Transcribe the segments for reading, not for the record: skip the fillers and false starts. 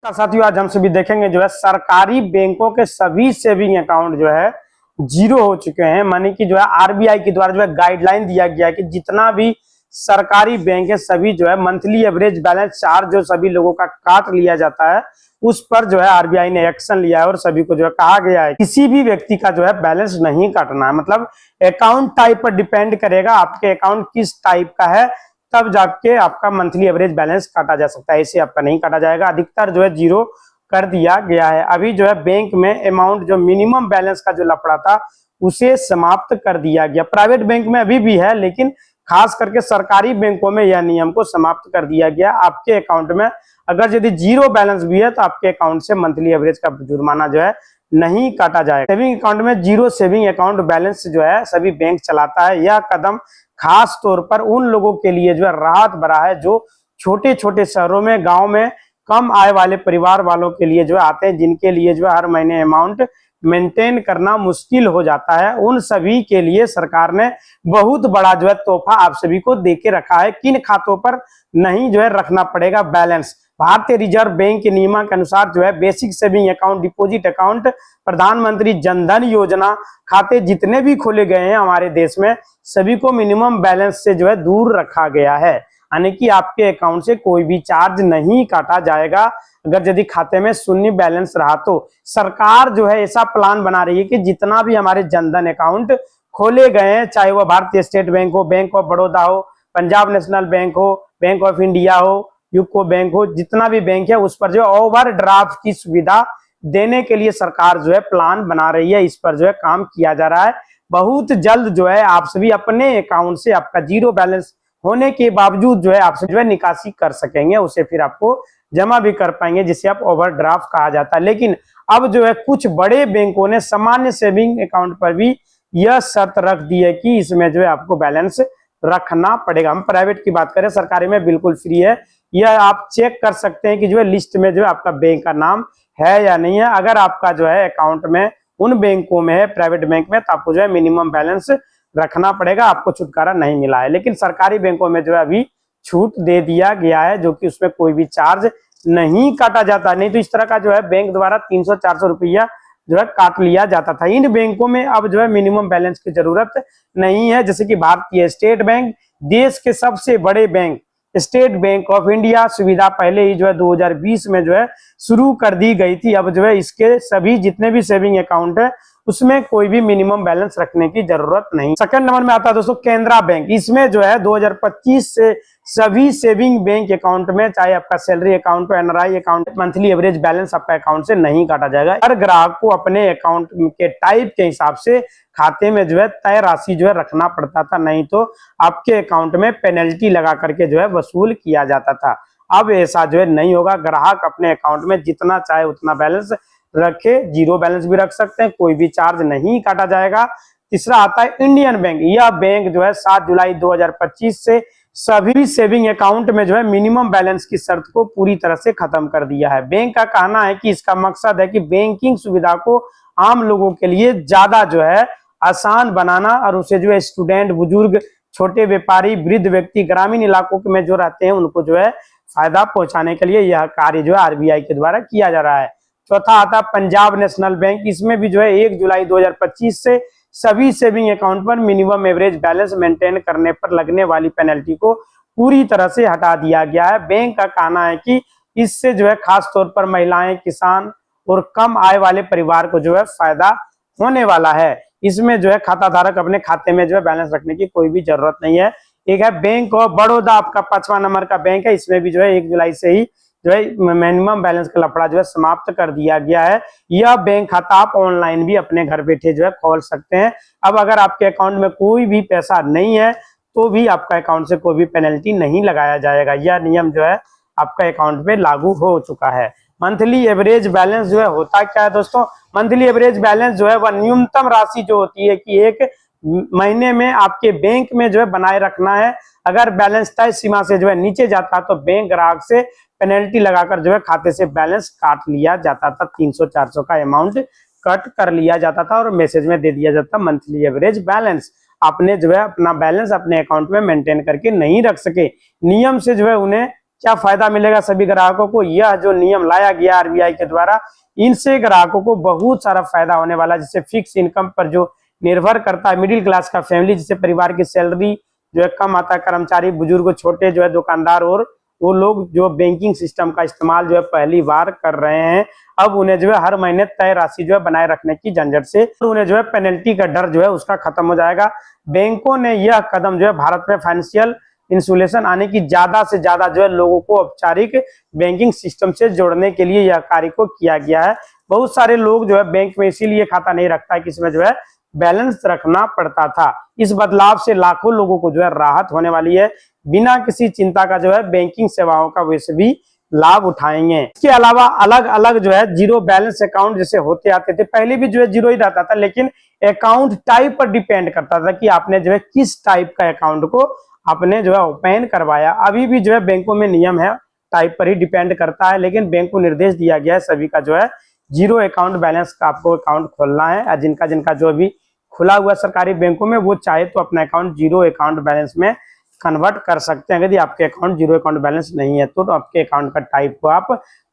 साथियों, आज हम सभी देखेंगे जो है सरकारी बैंकों के सभी सेविंग अकाउंट जो है जीरो हो चुके हैं। माने कि जो है आरबीआई के द्वारा जो है गाइडलाइन दिया गया है कि जितना भी सरकारी बैंक है सभी जो है मंथली एवरेज बैलेंस चार्ज जो सभी लोगों का काट लिया जाता है, उस पर जो है आरबीआई ने एक्शन लिया है और सभी को जो है कहा गया है किसी भी व्यक्ति का जो है बैलेंस नहीं काटना है। मतलब अकाउंट टाइप पर डिपेंड करेगा, आपके अकाउंट किस टाइप का है तब जाके आपका मंथली एवरेज बैलेंस काटा जा सकता है, ऐसे आपका नहीं काटा जाएगा। अधिकतर जो है जीरो कर दिया गया है। अभी जो है बैंक में अमाउंट जो मिनिमम बैलेंस का जो लफड़ा था उसे समाप्त कर दिया गया। प्राइवेट बैंक में अभी भी है, लेकिन खास करके सरकारी बैंकों में यह नियम को समाप्त कर दिया गया। आपके अकाउंट में अगर यदि जीरो बैलेंस भी है तो आपके अकाउंट से मंथली एवरेज का जुर्माना जो है नहीं काटा जाएगा। सेविंग अकाउंट में जीरो सेविंग अकाउंट बैलेंस जो है सभी बैंक चलाता है। यह कदम खास तौर पर उन लोगों के लिए जो है राहत भरा है जो छोटे छोटे शहरों में, गांव में कम आय वाले परिवार वालों के लिए जो आते हैं, जिनके लिए जो हर महीने अमाउंट मेंटेन करना मुश्किल हो जाता है। उन सभी के लिए सरकार ने बहुत बड़ा जो है तोहफा आप सभी को दे के रखा है। किन खातों पर नहीं जो है रखना पड़ेगा बैलेंस। भारतीय रिजर्व बैंक के नियम के अनुसार जो है basic saving account, deposit account, प्रधानमंत्री जनधन योजना खाते जितने भी खोले गए हैं हमारे देश में, सभी को मिनिमम बैलेंस से जो है दूर रखा गया है। यानी कि आपके अकाउंट से कोई भी चार्ज नहीं काटा जाएगा अगर यदि खाते में शून्य बैलेंस रहा तो। सरकार जो है ऐसा प्लान बना रही है कि जितना भी हमारे जनधन अकाउंट खोले गए हैं, चाहे वह भारतीय स्टेट बैंक हो, बैंक ऑफ बड़ौदा हो, पंजाब नेशनल बैंक हो, बैंक ऑफ इंडिया हो, यूको बैंक हो, जितना भी बैंक है उस पर जो है ओवरड्राफ्ट की सुविधा देने के लिए सरकार जो है प्लान बना रही है। इस पर जो है काम किया जा रहा है। बहुत जल्द जो है आप सभी अपने अकाउंट से आपका जीरो बैलेंस होने के बावजूद जो है आपसे जो है निकासी कर सकेंगे, उसे फिर आपको जमा भी कर पाएंगे, जिसे आप ओवरड्राफ्ट कहा जाता है। लेकिन अब जो है कुछ बड़े बैंकों ने सामान्य सेविंग अकाउंट पर भी यह शर्त रख दी है कि इसमें जो है आपको बैलेंस रखना पड़ेगा। हम प्राइवेट की बात करें, सरकारी में बिल्कुल फ्री है। यह आप चेक कर सकते हैं कि जो है लिस्ट में जो है आपका बैंक का नाम है या नहीं है। अगर आपका जो है अकाउंट में उन बैंकों में है, प्राइवेट बैंक में, तो आपको जो है मिनिमम बैलेंस रखना पड़ेगा, आपको छुटकारा नहीं मिला है। लेकिन सरकारी बैंकों में जो है अभी छूट दे दिया गया है, जो कि उसमें कोई भी चार्ज नहीं काटा जाता। नहीं तो इस तरह का जो है बैंक द्वारा 300-400 रुपया जो है काट लिया जाता था। इन बैंकों में अब जो है मिनिमम बैलेंस की जरूरत नहीं है। जैसे कि भारतीय स्टेट बैंक, देश के सबसे बड़े bank state bank of India, सुविधा पहले ही जो है 2020 में जो है शुरू कर दी गई थी। अब जो है इसके सभी जितने भी सेविंग अकाउंट है उसमें कोई भी मिनिमम बैलेंस रखने की जरूरत नहीं। सेकंड नंबर में आता है दोस्तों केनरा बैंक। इसमें जो है 2025 से सभी सेविंग बैंक अकाउंट में, चाहे आपका सैलरी अकाउंट हो, NRI account, monthly average balance आपका अकाउंट से नहीं काटा जाएगा। हर ग्राहक को अपने अकाउंट के टाइप के हिसाब से खाते में जो है तय राशि जो है रखना पड़ता था, नहीं तो आपके अकाउंट में पेनल्टी लगा करके जो है वसूल किया जाता था। अब ऐसा जो है नहीं होगा। ग्राहक अपने अकाउंट में जितना चाहे उतना बैलेंस रखे, जीरो बैलेंस भी रख सकते हैं, कोई भी चार्ज नहीं काटा जाएगा। तीसरा आता है इंडियन बैंक। यह बैंक जो है 7 जुलाई 2025 से सभी सेविंग अकाउंट में जो है मिनिमम बैलेंस की शर्त को पूरी तरह से खत्म कर दिया है। बैंक का कहना है कि इसका मकसद है कि बैंकिंग सुविधा को आम लोगों के लिए ज्यादा जो है आसान बनाना और उसे जो है स्टूडेंट, बुजुर्ग, छोटे व्यापारी, वृद्ध व्यक्ति, ग्रामीण इलाकों में जो रहते हैं उनको जो है फायदा पहुंचाने के लिए यह कार्य जो है आरबीआई के द्वारा किया जा रहा है। चौथा आता है पंजाब नेशनल बैंक। इसमें भी जो है 1 जुलाई 2025 से सभी सेविंग अकाउंट पर मिनिमम एवरेज बैलेंस मेंटेन करने पर लगने वाली पेनल्टी को पूरी तरह से हटा दिया गया है। बैंक का कहना है कि इससे जो है खास तौर पर महिलाएं, किसान और कम आय वाले परिवार को जो है फायदा होने वाला है। इसमें जो है खाता धारक अपने खाते में जो है बैलेंस रखने की कोई भी जरूरत नहीं है। एक है बैंक ऑफ बड़ौदा, आपका 5वां नंबर का बैंक है। इसमें भी जो है 1 जुलाई से ही जो है मिनिमम बैलेंस का लफड़ा जो है समाप्त कर दिया गया है। यह बैंक खाता आप ऑनलाइन भी अपने घर बैठे जो है खोल सकते हैं। अब अगर आपके अकाउंट में कोई भी पैसा नहीं है तो भी आपका अकाउंट से कोई भी पेनल्टी नहीं लगाया जाएगा। यह नियम जो है आपका अकाउंट पे लागू हो चुका है। मंथली एवरेज बैलेंस जो है होता क्या है दोस्तों? मंथली एवरेज बैलेंस जो है वह न्यूनतम राशि जो होती है कि एक महीने में आपके बैंक में जो है बनाए रखना है। अगर बैलेंस तय सीमा से जो है नीचे जाता है तो बैंक ग्राहक से पेनल्टी लगाकर जो है खाते से बैलेंस काट लिया जाता था। 300-400 का अमाउंट कट कर लिया जाता था और मैसेज में दे दिया जाता मंथली एवरेज बैलेंस। आपने जो है अपना बैलेंस अपने अकाउंट में मेंटेन करके नहीं रख सके, नियम से जो है उन्हें क्या फायदा मिलेगा सभी ग्राहकों को? यह जो नियम लाया गया आरबीआई के द्वारा, इनसे ग्राहकों को बहुत सारा फायदा होने वाला है। जिससे फिक्स इनकम पर जो निर्भर करता है मिडिल क्लास का फैमिली, जिससे परिवार की सैलरी जो है कम आता है, कर्मचारी, बुजुर्ग, छोटे जो है दुकानदार और वो लोग जो बैंकिंग सिस्टम का इस्तेमाल जो है पहली बार कर रहे हैं, अब उन्हें जो है हर महीने तय राशि जो है बनाए रखने की झंझट से उन्हें जो है पेनल्टी का डर जो है उसका खत्म हो जाएगा। बैंकों ने यह कदम जो है भारत में फाइनेंशियल इंसुलेशन आने की ज्यादा से ज्यादा जो है लोगों को औपचारिक बैंकिंग सिस्टम से जोड़ने के लिए यह कार्य को किया गया है। बहुत सारे लोग जो है बैंक में इसीलिए खाता नहीं रखता है कि इसमें जो है बैलेंस रखना पड़ता था। इस बदलाव से लाखों लोगों को जो है राहत होने वाली है, बिना किसी चिंता का जो है बैंकिंग सेवाओं का वैसे भी लाभ उठाएंगे। इसके अलावा अलग अलग जो है जीरो बैलेंस अकाउंट जैसे होते आते थे, पहले भी जो है जीरो ही रहता था, लेकिन अकाउंट टाइप पर डिपेंड करता था कि आपने जो है किस टाइप का अकाउंट को आपने जो है ओपन करवाया। अभी भी जो है बैंकों में नियम है, टाइप पर ही डिपेंड करता है, लेकिन बैंक को निर्देश दिया गया है सभी का जो है जीरो अकाउंट बैलेंस का आपको अकाउंट खोलना है। जिनका जिनका जो भी खुला हुआ सरकारी बैंकों में वो चाहे तो अपना अकाउंट जीरो अकाउंट बैलेंस में कन्वर्ट कर सकते हैं। यदि आपके अकाउंट जीरो अकाउंट बैलेंस नहीं है तो आपके अकाउंट का टाइप को आप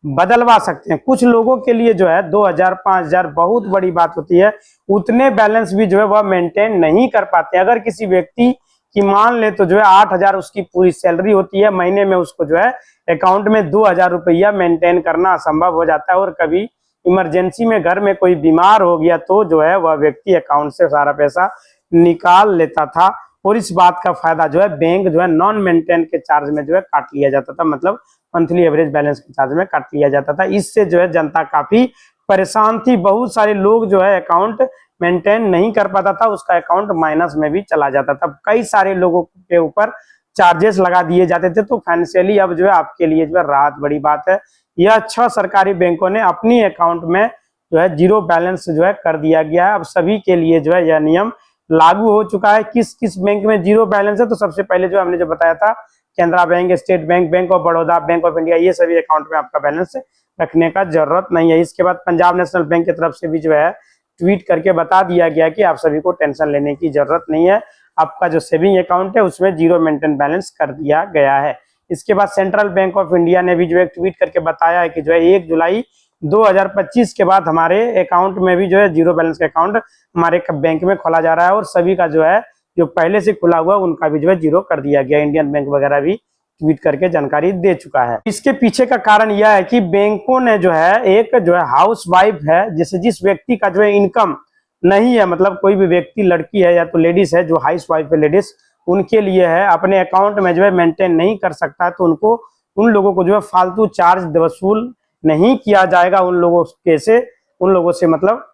बदलवा सकते हैं। कुछ लोगों के लिए जो है 2000 5000 बहुत बड़ी बात होती है, उतने बैलेंस भी जो है वह मेंटेन नहीं कर पाते। अगर किसी व्यक्ति की मान ले तो जो है 8000 उसकी पूरी सैलरी होती है, महीने में उसको जो है अकाउंट में 2000 रुपया मेंटेन करना असंभव हो जाता है, और कभी इमरजेंसी में घर में कोई बीमार हो गया तो जो है वह व्यक्ति अकाउंट से सारा पैसा निकाल लेता था। और इस बात का फायदा जो है बैंक जो है नॉन मेंटेन के चार्ज में जो है काट लिया जाता था, मतलब मंथली एवरेज बैलेंस के चार्ज में काट लिया जाता था। इससे जो है जनता काफी परेशान थी। बहुत सारे लोग जो है अकाउंट मेंटेन नहीं कर पाता था, उसका अकाउंट माइनस में भी चला जाता था। कई सारे लोगों के ऊपर चार्जेस लगा दिए जाते थे। तो फाइनेंशियली अब जो है आपके लिए जो है राहत बड़ी बात है। यह 6 सरकारी बैंकों ने अपनी अकाउंट में जो है जीरो बैलेंस जो है कर दिया गया है। अब सभी के लिए जो है यह नियम लागू हो चुका है। किस किस बैंक में जीरो बैलेंस है? तो सबसे पहले जो हमने जो बताया था Canara bank, state bank, bank of Baroda, bank of India, ये सभी अकाउंट में आपका बैलेंस रखने का जरूरत नहीं है। इसके बाद पंजाब नेशनल बैंक की तरफ से भी जो है ट्वीट करके बता दिया गया कि आप सभी को टेंशन लेने की जरूरत नहीं है, आपका जो सेविंग अकाउंट है उसमें जीरो मेंटेन बैलेंस कर दिया गया है। इसके बाद सेंट्रल बैंक ऑफ इंडिया ने भी जो है ट्वीट करके बताया है कि जो है 1 जुलाई 2025 के बाद हमारे अकाउंट में भी जो है जीरो बैलेंस का अकाउंट हमारे बैंक में खोला जा रहा है, और सभी का जो है जो पहले से खुला हुआ उनका भी जो है जीरो कर दिया गया। इंडियन बैंक वगैरह भी ट्वीट करके जानकारी दे चुका है। इसके पीछे का कारण यह है कि बैंकों ने जो है एक जो है हाउस वाइफ है, जैसे जिस व्यक्ति का जो है इनकम नहीं है, मतलब कोई भी व्यक्ति लड़की है या तो लेडीज है जो हाउस वाइफ है लेडीज, उनके लिए है अपने अकाउंट में जो है मेंटेन नहीं कर सकता है, तो उनको उन लोगों को जो है फालतू चार्ज वसूल नहीं किया जाएगा उन लोगों से मतलब।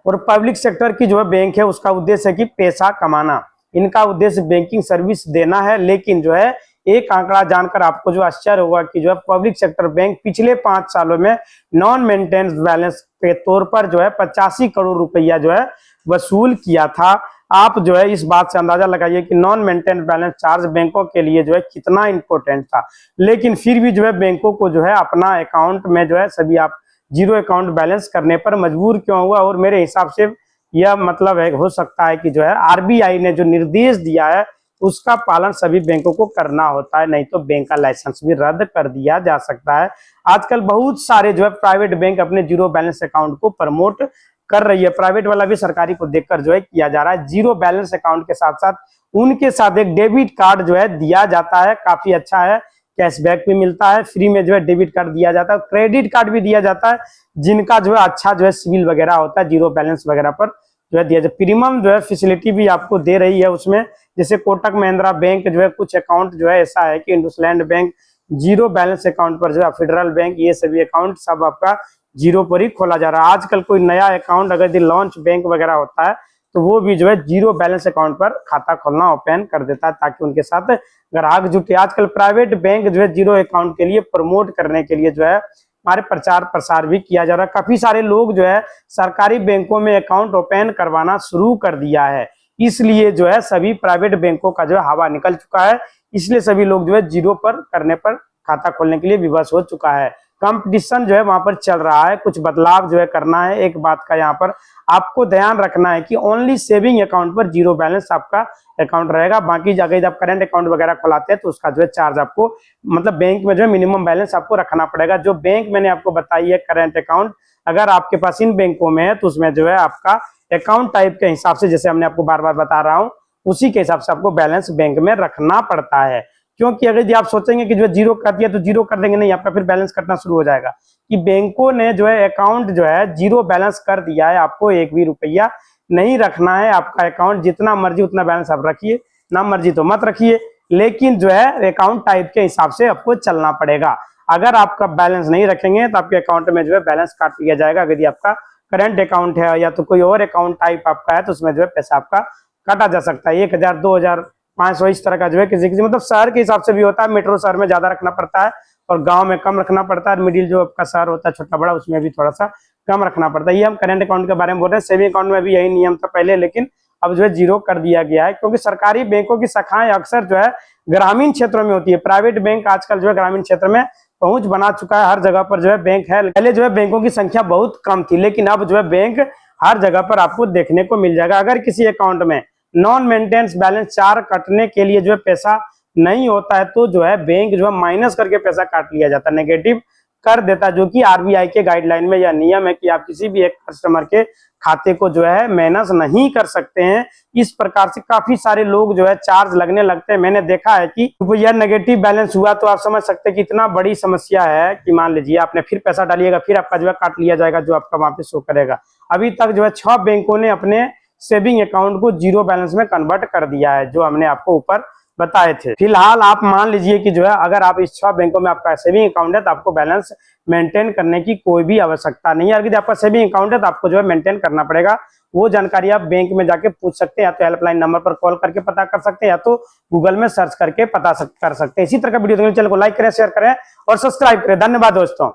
और पब्लिक सेक्टर की जो है बैंक है उसका उद्देश्य है कि पैसा कमाना, इनका उद्देश्य बैंकिंग सर्विस देना है। लेकिन जो है एक आंकड़ा जानकर आपको जो आश्चर्य होगा कि जो है पब्लिक सेक्टर बैंक पिछले 5 सालों में नॉन मेंटेनेंस बैलेंस के तौर पर जो है 85 करोड़ रुपया जो है वसूल किया था। आप जो है इस बात से अंदाजा लगाइए कि नॉन मेंटेनेंस बैलेंस चार्ज बैंकों के लिए जो है कितना इंपॉर्टेंट था। लेकिन फिर भी जो है बैंकों को जो है अपना अकाउंट में जो है सभी आप जीरो अकाउंट बैलेंस करने पर मजबूर क्यों हुआ? और मेरे हिसाब से यह मतलब है हो सकता है कि जो है आरबीआई ने जो निर्देश दिया है उसका पालन सभी बैंकों को करना होता है, नहीं तो बैंक का लाइसेंस भी रद्द कर दिया जा सकता है। आजकल बहुत सारे जो है प्राइवेट बैंक अपने जीरो बैलेंस अकाउंट को प्रमोट कर रही है, प्राइवेट वाला भी सरकारी को देखकर जो है किया जा रहा है। जीरो बैलेंस अकाउंट के साथ साथ उनके साथ एक डेबिट कार्ड जो है दिया जाता है, काफी अच्छा है, कैशबैक भी मिलता है, फ्री में जो है डेबिट कार्ड दिया जाता है, क्रेडिट कार्ड भी दिया जाता है, जिनका जो है अच्छा जो है सिविल वगैरह होता है जीरो बैलेंस वगैरह पर जो है दिया जाए। प्रीमियम जो है फैसिलिटी भी आपको दे रही है उसमें, जैसे कोटक महिंद्रा बैंक जो है कुछ अकाउंट जो है ऐसा है कि IndusInd bank zero balance account पर जो है, फेडरल बैंक, ये सभी अकाउंट सब आपका जीरो पर ही खोला जा रहा है। आजकल कोई नया अकाउंट अगर लॉन्च बैंक वगैरह होता है तो वो भी जो है जीरो बैलेंस अकाउंट पर खाता खोलना ओपन कर देता है ताकि उनके साथ ग्राहक जुटे। आजकल प्राइवेट बैंक जो है जीरो अकाउंट के लिए प्रमोट करने के लिए जो है हमारे प्रचार प्रसार भी किया जा रहा है। काफी सारे लोग जो है सरकारी बैंकों में अकाउंट ओपन करवाना शुरू कर दिया है, इसलिए जो है सभी प्राइवेट बैंकों का जो है हवा निकल चुका है, इसलिए सभी लोग जो है जीरो पर करने पर खाता खोलने के लिए विवश हो चुका है। कंपटीशन जो है वहां पर चल रहा है, कुछ बदलाव जो है करना है। एक बात का यहाँ पर आपको ध्यान रखना है कि ओनली सेविंग अकाउंट पर जीरो बैलेंस आपका अकाउंट रहेगा। बाकी अगर जब करंट अकाउंट वगैरह खुलाते हैं तो उसका जो है चार्ज आपको, मतलब बैंक में जो है मिनिमम बैलेंस आपको रखना पड़ेगा। जो बैंक मैंने आपको बताई है करंट अकाउंट, अगर आपके पास इन बैंकों में है तो उसमें जो है आपका अकाउंट टाइप के हिसाब से, जैसे हमने आपको बार बार बता रहा हूँ, उसी के हिसाब से आपको बैलेंस बैंक में रखना पड़ता है। क्योंकि अगर आप सोचेंगे कि जो जीरो कर दिया तो जीरो कर देंगे, नहीं, आपका फिर बैलेंस कटना शुरू हो जाएगा। कि बैंकों ने जो है अकाउंट जो है जीरो बैलेंस कर दिया है, आपको एक भी रुपया नहीं रखना है। आपका अकाउंट जितना मर्जी उतना बैलेंस आप रखिए, ना मर्जी तो मत रखिए, लेकिन जो है अकाउंट टाइप के हिसाब से आपको चलना पड़ेगा। अगर आपका बैलेंस नहीं रखेंगे तो आपके अकाउंट में जो है बैलेंस काट लिया जाएगा। अगर आपका करंट अकाउंट है या तो कोई और अकाउंट टाइप आपका है तो उसमें जो है पैसा आपका काटा जा सकता है। 1000, 2000, 500 इस तरह का जो है किसी किसी, मतलब शहर के हिसाब से भी होता है। मेट्रो शहर में ज्यादा रखना पड़ता है और गांव में कम रखना पड़ता है। मिडिल जो आपका शहर होता है छोटा बड़ा, उसमें भी थोड़ा सा कम रखना पड़ता है। ये हम करंट अकाउंट के बारे में बोल रहे हैं। सेविंग अकाउंट में भी यही नियम था पहले, लेकिन अब जो है जीरो कर दिया गया है। क्योंकि सरकारी बैंकों की शाखाएं अक्सर जो है ग्रामीण क्षेत्रों में होती है। प्राइवेट बैंक आजकल जो है ग्रामीण क्षेत्र में पहुंच बना चुका है, हर जगह पर जो है बैंक है। पहले जो है बैंकों की संख्या बहुत कम थी, लेकिन अब जो है बैंक हर जगह पर आपको देखने को मिल जाएगा। अगर किसी अकाउंट में नॉन मेंटेनेंस बैलेंस 4 कटने के लिए जो है पैसा नहीं होता है तो जो है बैंक जो है माइनस करके पैसा काट लिया जाता है, नेगेटिव कर देता है। जो कि आरबीआई के गाइडलाइन में यह नियम है कि आप किसी भी एक कस्टमर के खाते को जो है माइनस नहीं कर सकते हैं। इस प्रकार से काफी सारे लोग जो है चार्ज लगने लगते हैं। मैंने देखा है कि यह नेगेटिव बैलेंस हुआ तो आप समझ सकते हैं कि इतना बड़ी समस्या है कि मान लीजिए आपने फिर पैसा डालिएगा, फिर आपका जो है काट लिया जाएगा, जो आपका वहां पे शो करेगा। अभी तक जो है 6 बैंकों ने अपने सेविंग अकाउंट को जीरो बैलेंस में कन्वर्ट कर दिया है, जो हमने आपको ऊपर बताए थे। फिलहाल आप मान लीजिए कि जो है अगर आप इस 6 बैंकों में आपका सेविंग अकाउंट है तो आपको बैलेंस मेंटेन करने की कोई भी आवश्यकता नहीं है। अगर आपका सेविंग अकाउंट है तो आपको जो है मेंटेन करना पड़ेगा। वो जानकारी आप बैंक में जाके पूछ सकते हैं, या तो हेल्पलाइन नंबर पर कॉल करके पता कर सकते हैं, या तो गूगल में सर्च करके पता कर सकते हैं। इसी तरह का वीडियो देखने चैनल को लाइक करें, शेयर करें और सब्सक्राइब करें। धन्यवाद दोस्तों।